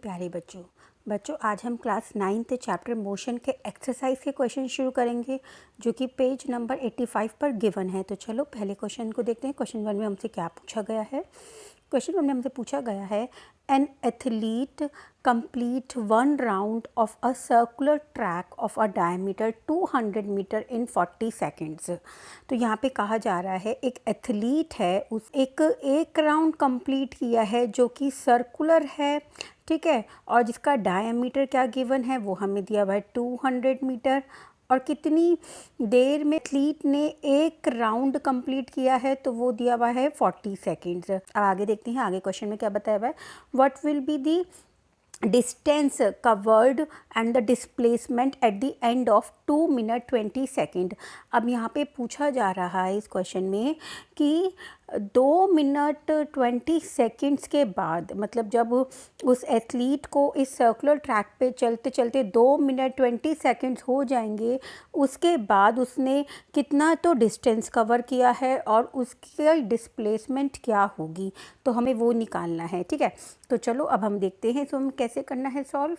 प्यारे बच्चों आज हम क्लास 9th चैप्टर मोशन के एक्सरसाइज के क्वेश्चन शुरू करेंगे जो कि पेज नंबर 85 पर गिवन है। तो चलो पहले क्वेश्चन को देखते हैं। क्वेश्चन 1 में हमसे क्या पूछा गया है। क्वेश्चन 1 में हमसे पूछा गया है an athlete complete 1 round of a circular track of a diameter 200 metre in 40 seconds. तो यहाँ पे कहा जा रहा है एक एथलीट है, उस एक राउंड कंप्लीट किया है जो कि सर्कुलर है, ठीक है, और जिसका डायमीटर क्या गिवन है वो हमें दिया हुआ है 200 मीटर, और कितनी देर में एथलीट ने एक राउंड कंप्लीट किया है तो वो दिया हुआ है 40 सेकेंड्स। अब आगे देखते हैं, आगे क्वेश्चन में क्या बताया हुआ है। What will be the distance covered and the displacement at the end of 2 minute 20 second. अब यहाँ पे पूछा जा रहा है इस क्वेश्चन में कि 2 मिनट 20 सेकेंड्स के बाद, मतलब जब उस एथलीट को इस सर्कुलर ट्रैक पे चलते चलते 2 मिनट 20 सेकेंड्स हो जाएंगे, उसके बाद उसने कितना तो डिस्टेंस कवर किया है और उसकी डिस्प्लेसमेंट क्या होगी, तो हमें वो निकालना है, ठीक है। तो चलो अब हम देखते हैं तो हम कैसे करना है सॉल्व।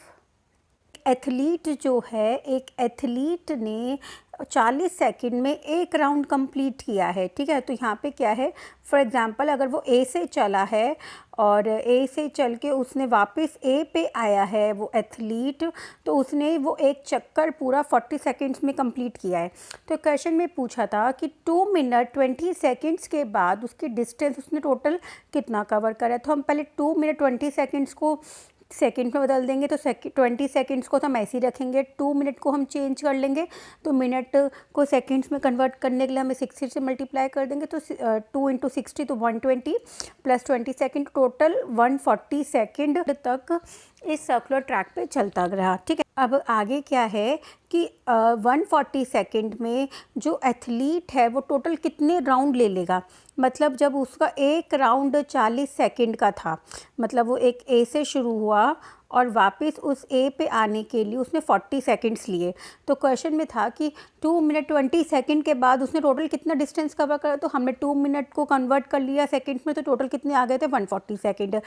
एथलीट जो है, एक एथलीट ने 40 सेकंड में एक राउंड कंप्लीट किया है, ठीक है। तो यहाँ पे क्या है, फॉर एग्जांपल अगर वो ए से चला है और ए से चल के उसने वापस ए पे आया है वो एथलीट, तो उसने वो एक चक्कर पूरा 40 सेकंड्स में कंप्लीट किया है। तो क्वेश्चन में पूछा था कि 2 मिनट 20 सेकंड्स के बाद उसकी डिस्टेंस उसने टोटल कितना कवर करा है। तो हम पहले 2 मिनट 20 सेकंड्स को सेकंड में बदल देंगे, तो 20 सेकंड्स को तो हम ऐसे ही रखेंगे, 2 मिनट को हम चेंज कर लेंगे, तो मिनट को सेकंड्स में कन्वर्ट करने के लिए हमें 60 से मल्टीप्लाई कर देंगे, तो 2 इंटू 60 तो 120 प्लस 20 सेकेंड, टोटल 140 सेकेंड तक इस सर्कुलर ट्रैक पे चलता रहा, ठीक है। अब आगे क्या है कि 140 सेकेंड में जो एथलीट है वो टोटल कितने राउंड ले लेगा। मतलब जब उसका एक राउंड 40 सेकेंड का था, मतलब वो एक ए से शुरू हुआ और वापस उस ए पे आने के लिए उसने 40 सेकेंड्स लिए। तो क्वेश्चन में था कि 2 मिनट 20 सेकेंड के बाद उसने टोटल कितना डिस्टेंस कवर करा, तो हमने 2 मिनट को कन्वर्ट कर लिया सेकेंड्स में, तो टोटल कितने आ गए थे 140 सेकेंड।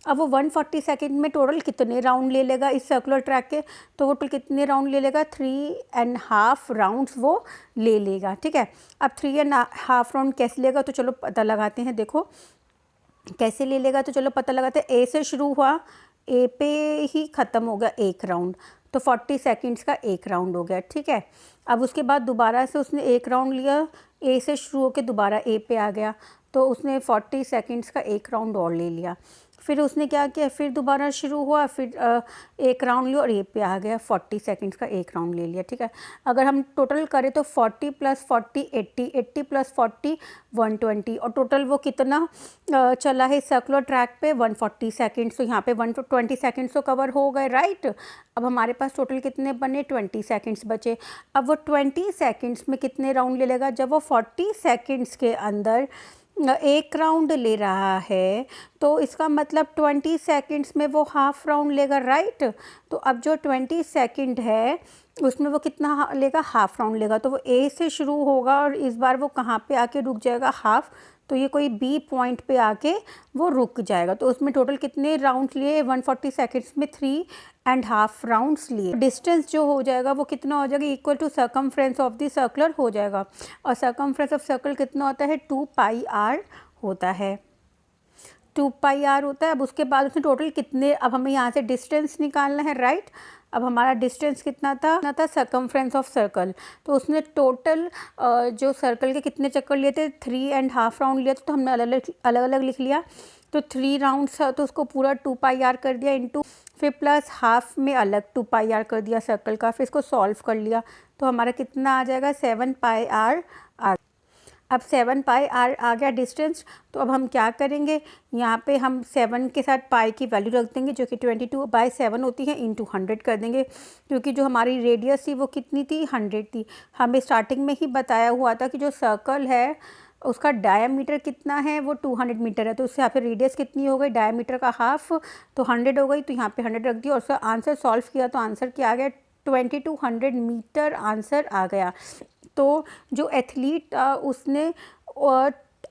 अब वो 140 सेकेंड में टोटल कितने राउंड ले लेगा इस सर्कुलर ट्रैक के, तो वो टोटल कितने राउंड ले लेगा, 3.5 राउंड्स वो ले लेगा, ठीक है। अब 3.5 राउंड कैसे लेगा, तो चलो पता लगाते हैं। देखो कैसे ले लेगा, तो चलो पता लगाते हैं। ए से शुरू हुआ, ए पे ही ख़त्म हो गया एक राउंड, तो 40 सेकंड्स का एक राउंड हो गया, ठीक है। अब उसके बाद दोबारा से उसने एक राउंड लिया, ए से शुरू होकर दोबारा ए पे आ गया, तो उसने 40 सेकंड्स का एक राउंड और ले लिया। फिर उसने क्या किया, फिर दोबारा शुरू हुआ, फिर एक राउंड लिया और ए पे आ गया, 40 सेकंड्स का एक राउंड ले लिया, ठीक है। अगर हम टोटल करें तो 40 प्लस 40 80, 80 प्लस 40 120, और टोटल वो कितना चला है सर्कुलर ट्रैक पे 140 सेकंड्स। तो यहाँ पे 120 सेकंड्स तो कवर हो गए, राइट। अब हमारे पास टोटल कितने बने, 20 सेकंड्स बचे। अब वो 20 सेकंड्स में कितने राउंड ले लेगा, जब वो 40 सेकंड्स के अंदर एक राउंड ले रहा है, तो इसका मतलब 20 सेकंड्स में वो हाफ राउंड लेगा, राइट। तो अब जो 20 सेकंड है उसमें वो कितना लेगा, हाफ राउंड लेगा। तो वो ए से शुरू होगा और इस बार वो कहाँ पे आके रुक जाएगा, हाफ, तो ये कोई बी पॉइंट पे आके वो रुक जाएगा। तो उसमें टोटल कितने राउंड्स लिए, 140 सेकंड्स में 3.5 राउंड्स लिए। डिस्टेंस जो हो जाएगा वो कितना हो जाएगा, equal to circumference of the circular हो जाएगा, और सर्कमफ्रेंस ऑफ सर्कल कितना होता है, 2 पाई आर होता है, 2 पाई आर होता है। अब उसके बाद उसने टोटल कितने, अब हमें यहाँ से डिस्टेंस निकालना है, राइट। अब हमारा डिस्टेंस कितना था सर्कमफ्रेंस ऑफ सर्कल, तो उसने टोटल जो सर्कल के कितने चक्कर लिए थे, 3.5 राउंड लिया था, तो हमने अलग अलग लिख लिया। तो 3 राउंड्स तो उसको पूरा 2 पाई आर कर दिया इंटू, फिर प्लस हाफ में अलग 2 पाई आर कर दिया सर्कल का, फिर इसको सॉल्व कर लिया, तो हमारा कितना आ जाएगा, 7 पाई आर आ। अब 7 पाई आर आ गया डिस्टेंस। तो अब हम क्या करेंगे, यहाँ पे हम 7 के साथ पाई की वैल्यू रख देंगे जो कि 22/7 होती है, इंटू 100 कर देंगे, क्योंकि जो हमारी रेडियस थी वो कितनी थी, 100 थी। हमें स्टार्टिंग में ही बताया हुआ था कि जो सर्कल है उसका डायमीटर कितना है, वो 200 मीटर है, तो उससे यहाँ पे रेडियस कितनी हो गई, डायमीटर का हाफ, तो 100 हो गई, तो यहाँ पे 100 रख दिया, और उसका आंसर सॉल्व किया तो आंसर क्या आ गया, 2200 मीटर आंसर आ गया। तो जो एथलीट उसने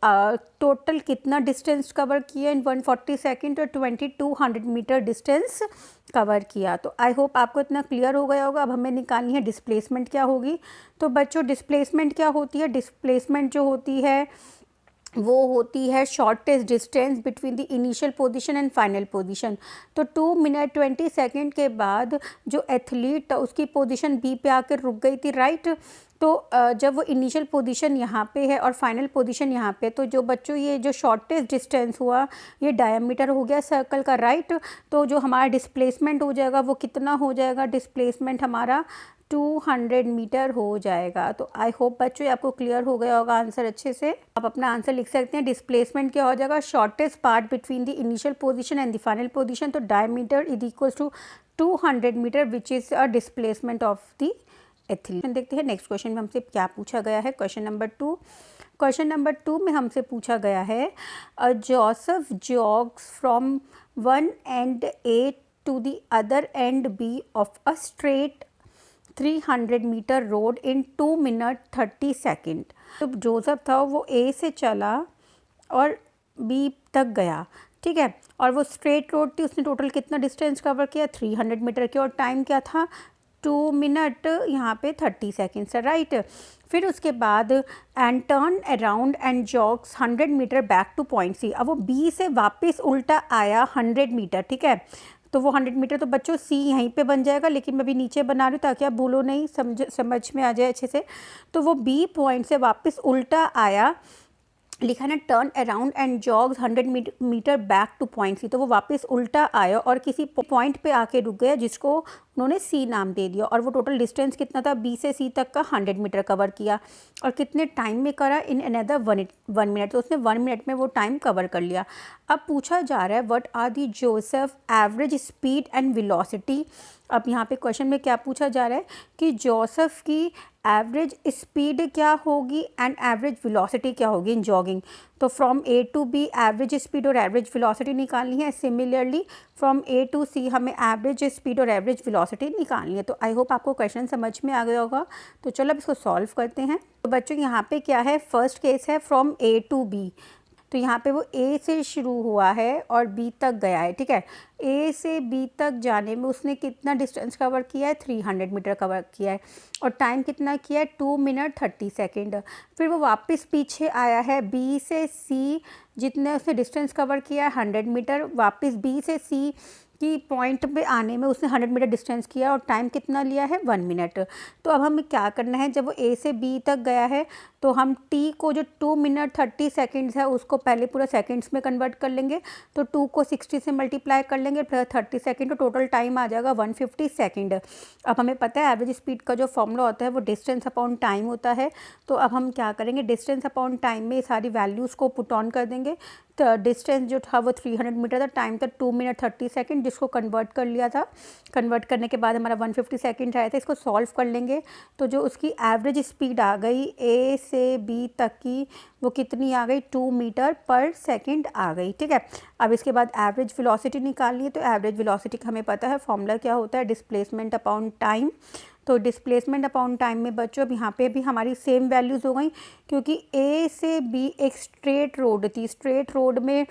टोटल कितना डिस्टेंस कवर किया इन 140 सेकेंड, और 2200 मीटर डिस्टेंस कवर किया। तो आई होप आपको इतना क्लियर हो गया होगा। अब हमें निकालनी है डिस्प्लेसमेंट क्या होगी। तो बच्चों डिस्प्लेसमेंट क्या होती है, डिस्प्लेसमेंट जो होती है वो होती है shortest distance between the initial position and final position. तो 2 मिनट 20 सेकेंड के बाद जो एथलीट उसकी पोजीशन बी पे आकर रुक गई थी, राइट। तो जब वो इनिशियल पोजीशन यहाँ पे है और फाइनल पोजीशन यहाँ पे, तो जो बच्चों ये जो शॉर्टेस्ट डिस्टेंस हुआ ये डायमीटर हो गया सर्कल का, राइट। तो जो हमारा डिस्प्लेसमेंट हो जाएगा वो कितना हो जाएगा, डिस्प्लेसमेंट हमारा 200 मीटर हो जाएगा। तो आई होप बच्चों ये आपको क्लियर हो गया होगा आंसर अच्छे से। आप अपना आंसर लिख सकते हैं। डिस्प्लेसमेंट क्या हो जाएगा, shortest part between the initial position and the final position. तो diameter is equal to 200 metre which is a displacement of the athlete. देखते हैं नेक्स्ट क्वेश्चन में हमसे क्या पूछा गया है। Question number 2। क्वेश्चन नंबर 2 में हमसे पूछा गया है Joseph jogs from one end A to the other end B of a straight 300 metre road in 2 minute 30 second. तो जोसेफ था वो ए से चला और बी तक गया, ठीक है, और वो स्ट्रेट रोड थी, उसने टोटल कितना डिस्टेंस कवर किया, 300 मीटर की, और टाइम क्या था, 2 मिनट यहाँ पे 30 सेकेंड्स है, राइट। फिर उसके बाद and turn around and jogs 100 metre back to point C. अब वो बी से वापस उल्टा आया 100 मीटर, ठीक है। तो वो 100 मीटर तो बच्चों सी यहीं पे बन जाएगा, लेकिन मैं अभी नीचे बना रही हूँ ताकि आप भूलो नहीं, समझ में आ जाए अच्छे से। तो वो बी पॉइंट से वापस उल्टा आया, लिखा ना turn around and jogs 100 metre back to point C. तो वो वापस उल्टा आया और किसी पॉइंट पे आके रुक गया जिसको उन्होंने सी नाम दे दिया, और वो टोटल डिस्टेंस कितना था, बी से सी तक का 100 मीटर कवर किया, और कितने टाइम में करा, इन अनदर 1 मिनट। तो उसने 1 मिनट में वो टाइम कवर कर लिया। अब पूछा जा रहा है what are the Joseph average speed and velocity. अब यहाँ पे क्वेश्चन में क्या पूछा जा रहा है कि जोसेफ की एवरेज स्पीड क्या होगी एंड एवरेज वेलोसिटी क्या होगी इन जॉगिंग। तो from A to B average speed और एवरेज वेलोसिटी निकालनी है। Similarly from A to C हमें एवरेज स्पीड और एवरेज वेलोसिटी निकालनी है। तो आई होप आपको क्वेश्चन समझ में आ गया होगा। तो चलो अब इसको सॉल्व करते हैं। तो बच्चों यहाँ पे क्या है, फर्स्ट केस है फ्रॉम ए टू बी। तो यहाँ पे वो ए से शुरू हुआ है और बी तक गया है, ठीक है। ए से बी तक जाने में उसने कितना डिस्टेंस कवर किया है, 300 मीटर कवर किया है, और टाइम कितना किया है, 2 मिनट 30 सेकेंड। फिर वो वापस पीछे आया है बी से सी, जितने उसने डिस्टेंस कवर किया है 100 मीटर, वापस बी से सी की पॉइंट पे आने में उसने 100 मीटर डिस्टेंस किया और टाइम कितना लिया है, 1 मिनट। तो अब हमें क्या करना है, जब वो ए से बी तक गया है तो हम टी को जो 2 मिनट 30 सेकेंड्स है उसको पहले पूरा सेकेंड्स में कन्वर्ट कर लेंगे। तो 2 को 60 से मल्टीप्लाई कर लेंगे, फिर 30 सेकेंड, तो टोटल टाइम आ जाएगा 150 सेकेंड। अब हमें पता है एवरेज स्पीड का जो फॉर्मूला होता है वो डिस्टेंस अपॉन टाइम होता है। तो अब हम क्या करेंगे, डिस्टेंस अपॉन टाइम में सारी वैल्यूज़ को पुट ऑन कर देंगे। तो डिस्टेंस जो था वो 300 मीटर था, टाइम था 2 मिनट 30 सेकेंड, जिसको कन्वर्ट कर लिया था। कन्वर्ट करने के बाद हमारा 150 सेकेंड आया था। इसको सॉल्व कर लेंगे तो जो उसकी एवरेज स्पीड आ गई ए से बी तक की, वो कितनी आ गई, 2 मीटर पर सेकेंड आ गई, ठीक है। अब इसके बाद एवरेज वेलोसिटी निकालनी है। तो एवरेज वेलोसिटी का हमें पता है फॉर्मूला क्या होता है, डिस्प्लेसमेंट अपॉन टाइम। तो डिस्प्लेसमेंट अपॉन टाइम में बच्चों अब यहाँ पे भी हमारी सेम वैल्यूज़ हो गई, क्योंकि ए से बी एक स्ट्रेट रोड थी। स्ट्रेट रोड में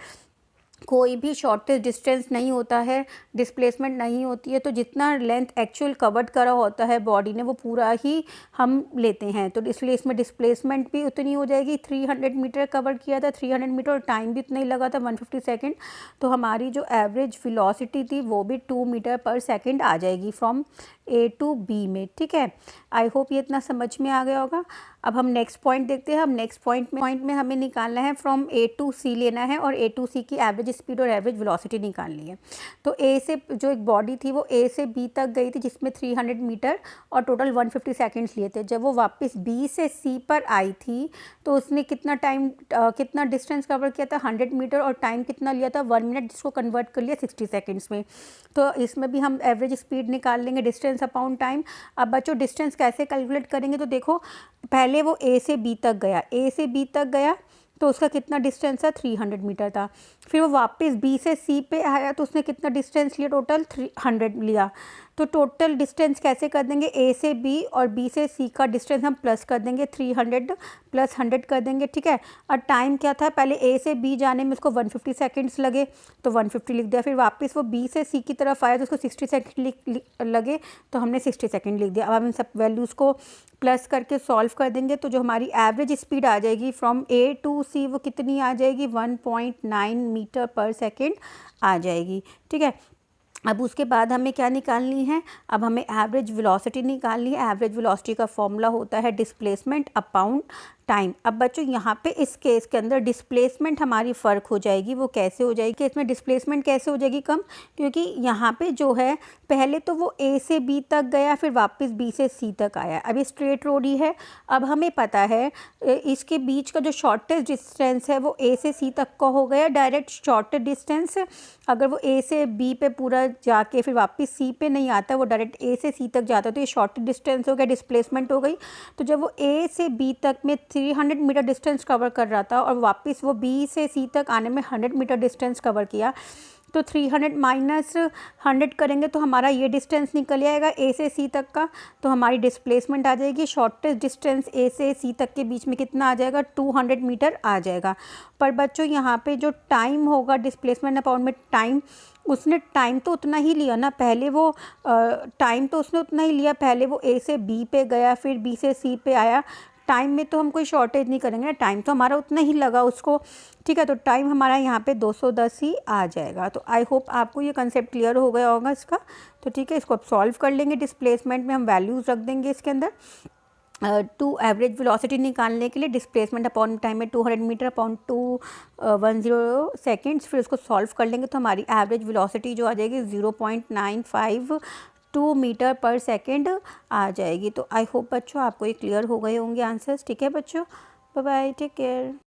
कोई भी शॉर्टेस्ट डिस्टेंस नहीं होता है, डिस्प्लेसमेंट नहीं होती है। तो जितना लेंथ एक्चुअल कवर्ड करा होता है बॉडी ने वो पूरा ही हम लेते हैं। तो इसलिए इसमें डिस्प्लेसमेंट भी उतनी हो जाएगी। 300 मीटर कवर किया था, 300 मीटर, और टाइम भी उतना ही लगा था, 150 सेकेंड। तो हमारी जो एवरेज वेलोसिटी थी वो भी 2 मीटर पर सेकेंड आ जाएगी फ्रॉम ए टू बी में, ठीक है। आई होप ये इतना समझ में आ गया होगा। अब हम नेक्स्ट पॉइंट देखते हैं। हम नेक्स्ट पॉइंट में हमें निकालना है फ्रॉम ए टू सी लेना है, और ए टू सी की एवरेज स्पीड और एवरेज वेलोसिटी निकालनी है। तो ए से जो एक बॉडी थी वो ए से बी तक गई थी, जिसमें 300 मीटर और टोटल 150 सेकेंड्स लिए थे। जब वो वापस बी से सी पर आई थी तो उसने कितना टाइम कितना डिस्टेंस कवर किया था, 100 मीटर, और टाइम कितना लिया था, 1 मिनट, जिसको कन्वर्ट कर लिया 60 सेकेंड्स में। तो इसमें भी हम एवरेज स्पीड निकाल लेंगे, डिस्टेंस अपॉन टाइम। अब बच्चों डिस्टेंस कैसे कैलकुलेट करेंगे, तो देखो पहले वो ए से बी तक गया, ए से बी तक गया तो उसका कितना डिस्टेंस था, 300 मीटर था। फिर वो वापस बी से सी पे आया तो उसने कितना डिस्टेंस लिया, टोटल 300 लिया। तो टोटल डिस्टेंस कैसे कर देंगे, ए से बी और बी से सी का डिस्टेंस हम प्लस कर देंगे, 300 प्लस 100 कर देंगे, ठीक है। और टाइम क्या था, पहले ए से बी जाने में उसको 150 सेकेंड्स लगे तो 150 लिख दिया। फिर वापस वो बी से सी की तरफ आया तो उसको 60 सेकेंड लगे तो हमने 60 सेकेंड लिख दिया। अब हम इन सब वैल्यूज़ को प्लस करके सॉल्व कर देंगे तो जो हमारी एवरेज स्पीड आ जाएगी फ्रॉम ए टू सी वो कितनी आ जाएगी, 1.9 मीटर पर सेकेंड आ जाएगी, ठीक है। अब उसके बाद हमें क्या निकालनी है, अब हमें एवरेज वेलोसिटी निकालनी है। एवरेज वेलोसिटी का फॉर्मूला होता है डिस्प्लेसमेंट अपॉन टाइम। अब बच्चों यहाँ पे इस केस के अंदर डिस्प्लेसमेंट हमारी फ़र्क हो जाएगी। वो कैसे हो जाएगी, इसमें डिस्प्लेसमेंट कैसे हो जाएगी कम, क्योंकि यहाँ पे जो है पहले तो वो ए से बी तक गया फिर वापस बी से सी तक आया। अब ये स्ट्रेट रोड ही है। अब हमें पता है इसके बीच का जो शॉर्टेस्ट डिस्टेंस है वो ए से सी तक का हो गया, डायरेक्ट शॉर्टेस्ट डिस्टेंस। अगर वो ए से बी पे पूरा जाके फिर वापस सी पे नहीं आता, वो डायरेक्ट ए से सी तक जाता है, तो ये शॉर्टेस्ट डिस्टेंस हो गया, डिस्प्लेसमेंट हो गई। तो जब वो ए से बी तक में 300 मीटर डिस्टेंस कवर कर रहा था और वापस वो बी से सी तक आने में 100 मीटर डिस्टेंस कवर किया, तो 300 माइनस 100 करेंगे तो हमारा ये डिस्टेंस निकल आएगा ए से सी तक का। तो हमारी डिस्प्लेसमेंट आ जाएगी, शॉर्टेस्ट डिस्टेंस ए से सी तक के बीच में कितना आ जाएगा, 200 मीटर आ जाएगा। पर बच्चों यहाँ पे जो टाइम होगा डिस्प्लेसमेंट अपॉन में टाइम, उसने टाइम तो उतना ही लिया ना, पहले वो टाइम तो उसने उतना ही लिया, पहले वो ए से बी पे गया फिर बी से सी पे आया। टाइम में तो हम कोई शॉर्टेज नहीं करेंगे ना, टाइम तो हमारा उतना ही लगा उसको, ठीक है। तो टाइम हमारा यहाँ पे 210 ही आ जाएगा। तो आई होप आपको ये कंसेप्ट क्लियर हो गया होगा इसका। तो ठीक है, इसको अब सॉल्व कर लेंगे। डिस्प्लेसमेंट में हम वैल्यूज़ रख देंगे इसके अंदर। टू एवरेज वेलोसिटी निकालने के लिए डिस्प्लेसमेंट अपॉन टाइम में 200 मीटर अपॉन 210 सेकेंड्स, फिर उसको सॉल्व कर लेंगे तो हमारी एवरेज वेलोसिटी जो आ जाएगी 0.952 मीटर पर सेकेंड आ जाएगी। तो आई होप बच्चों आपको ये क्लियर हो गए होंगे आंसर्स, ठीक है बच्चों। Bye bye, take care.